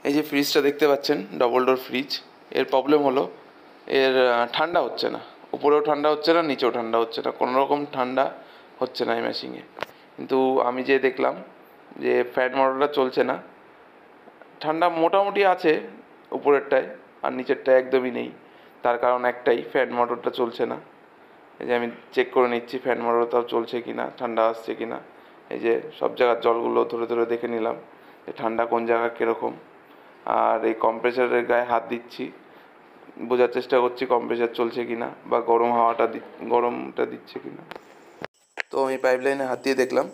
এই যে ফ্রিজটা দেখতে পাচ্ছেন, ডবল ডোর ফ্রিজ। এর প্রবলেম হলো এর ঠান্ডা হচ্ছে না, উপরেও ঠান্ডা হচ্ছে না, নিচেও ঠান্ডা হচ্ছে না, কোনো রকম ঠান্ডা হচ্ছে না এই মেশিনে। কিন্তু আমি যে দেখলাম যে ফ্যান মোটরটা চলছে না, ঠান্ডা মোটামুটি আছে উপরেরটায়, আর নিচেরটায় একদমই নেই। তার কারণ একটাই, ফ্যান মোটরটা চলছে না। এই যে আমি চেক করে নিচ্ছি ফ্যান মোটরটাও চলছে কি না, ঠান্ডা আসছে কি না। এই যে সব জায়গার জলগুলো ধরে ধরে দেখে নিলাম যে ঠান্ডা কোন জায়গা কীরকম। আর এই কম্প্রেসারের গায়ে হাত দিচ্ছি, বোঝার চেষ্টা করছি কম্প্রেসার চলছে কি না, বা গরম হাওয়াটা গরমটা দিচ্ছে কি না। তো আমি পাইপ লাইনে হাত দিয়ে দেখলাম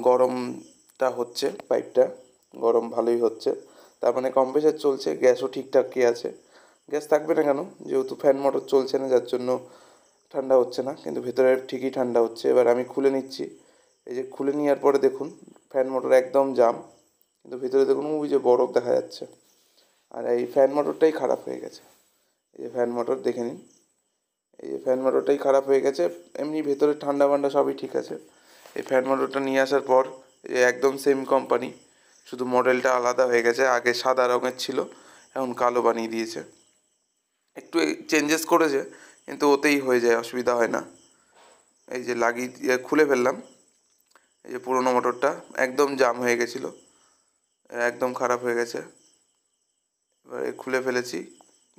গরমটা হচ্ছে, পাইপটা গরম ভালোই হচ্ছে। তার মানে কম্প্রেসার চলছে, গ্যাসও ঠিকঠাকই আছে। গ্যাস থাকবে না কেন, যেহেতু ফ্যান মোটর চলছে না, যার জন্য ঠান্ডা হচ্ছে না। কিন্তু ভেতরে ঠিকই ঠান্ডা হচ্ছে। এবার আমি খুলে নিচ্ছি। এই যে খুলে নেওয়ার পরে দেখুন ফ্যান মোটর একদম জাম, কিন্তু ভেতরে দেখুন ওই যে বরফ দেখা যাচ্ছে। আর এই ফ্যান মোটরটাই খারাপ হয়ে গেছে। এই যে ফ্যান মোটর দেখে নিন, এই যে ফ্যান মোটরটাই খারাপ হয়ে গেছে। এমনি ভেতরে ঠান্ডা ফান্ডা সবই ঠিক আছে। এই ফ্যান মোটরটা নিয়ে আসার পর একদম সেম কোম্পানি, শুধু মডেলটা আলাদা হয়ে গেছে। আগে সাদা রঙের ছিল, এখন কালো বানিয়ে দিয়েছে। একটু চেঞ্জেস করেছে, কিন্তু ওতেই হয়ে যায়, অসুবিধা হয় না। এই যে লাগিয়ে খুলে ফেললাম। এই যে পুরোনো মোটরটা একদম জাম হয়ে গেছিলো, একদম খারাপ হয়ে গেছে। এবার খুলে ফেলেছি,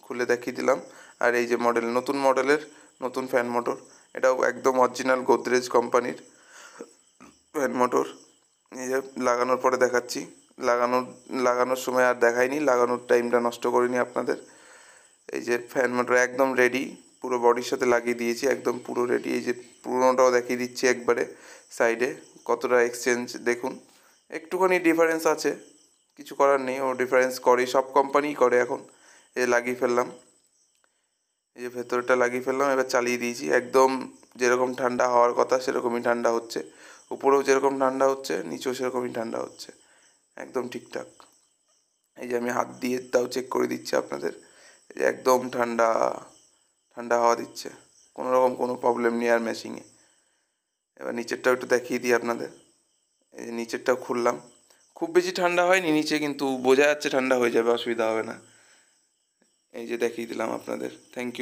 খুলে দেখিয়ে দিলাম। আর এই যে নতুন মডেলের নতুন ফ্যান মোটর, এটাও একদম অরিজিনাল গোদরেজ কোম্পানির ফ্যান মোটর। এই যে লাগানোর পরে দেখাচ্ছি। লাগানোর সময় আর দেখাইনি, লাগানোর টাইমটা নষ্ট করিনি আপনাদের। এই যে ফ্যান মোটর একদম রেডি, পুরো বডির সাথে লাগিয়ে দিয়েছি, একদম পুরো রেডি। এই যে পুরোনোটাও দেখিয়ে দিচ্ছি একবারে সাইডে, কতটা এক্সচেঞ্জ দেখুন। একটুখানি ডিফারেন্স আছে, কিছু করার নেই, ও ডিফারেন্স করে, সব কোম্পানিই করে এখন। এই লাগিয়ে ফেললাম, এই যে ভেতরটা লাগিয়ে ফেললাম। এবার চালিয়ে দিয়েছি, একদম যেরকম ঠান্ডা হওয়ার কথা সেরকমই ঠান্ডা হচ্ছে। উপরেও যেরকম ঠান্ডা হচ্ছে, নিচেও সেরকমই ঠান্ডা হচ্ছে, একদম ঠিকঠাক। এই যে আমি হাত দিয়ে তাও চেক করে দিচ্ছি আপনাদের, এই যে একদম ঠান্ডা ঠান্ডা হাওয়া দিচ্ছে, কোনো রকম কোনো প্রবলেম নেই আর মেশিনে। এবার নিচেরটাও একটু দেখিয়ে দিই আপনাদের। এই যে নিচেরটাও খুললাম, খুব বেশি ঠান্ডা হয়নি নিচে, কিন্তু বোঝা যাচ্ছে ঠান্ডা হয়ে যাবে, অসুবিধা হবে না। এই যে দেখিয়ে দিলাম আপনাদের। Thank you.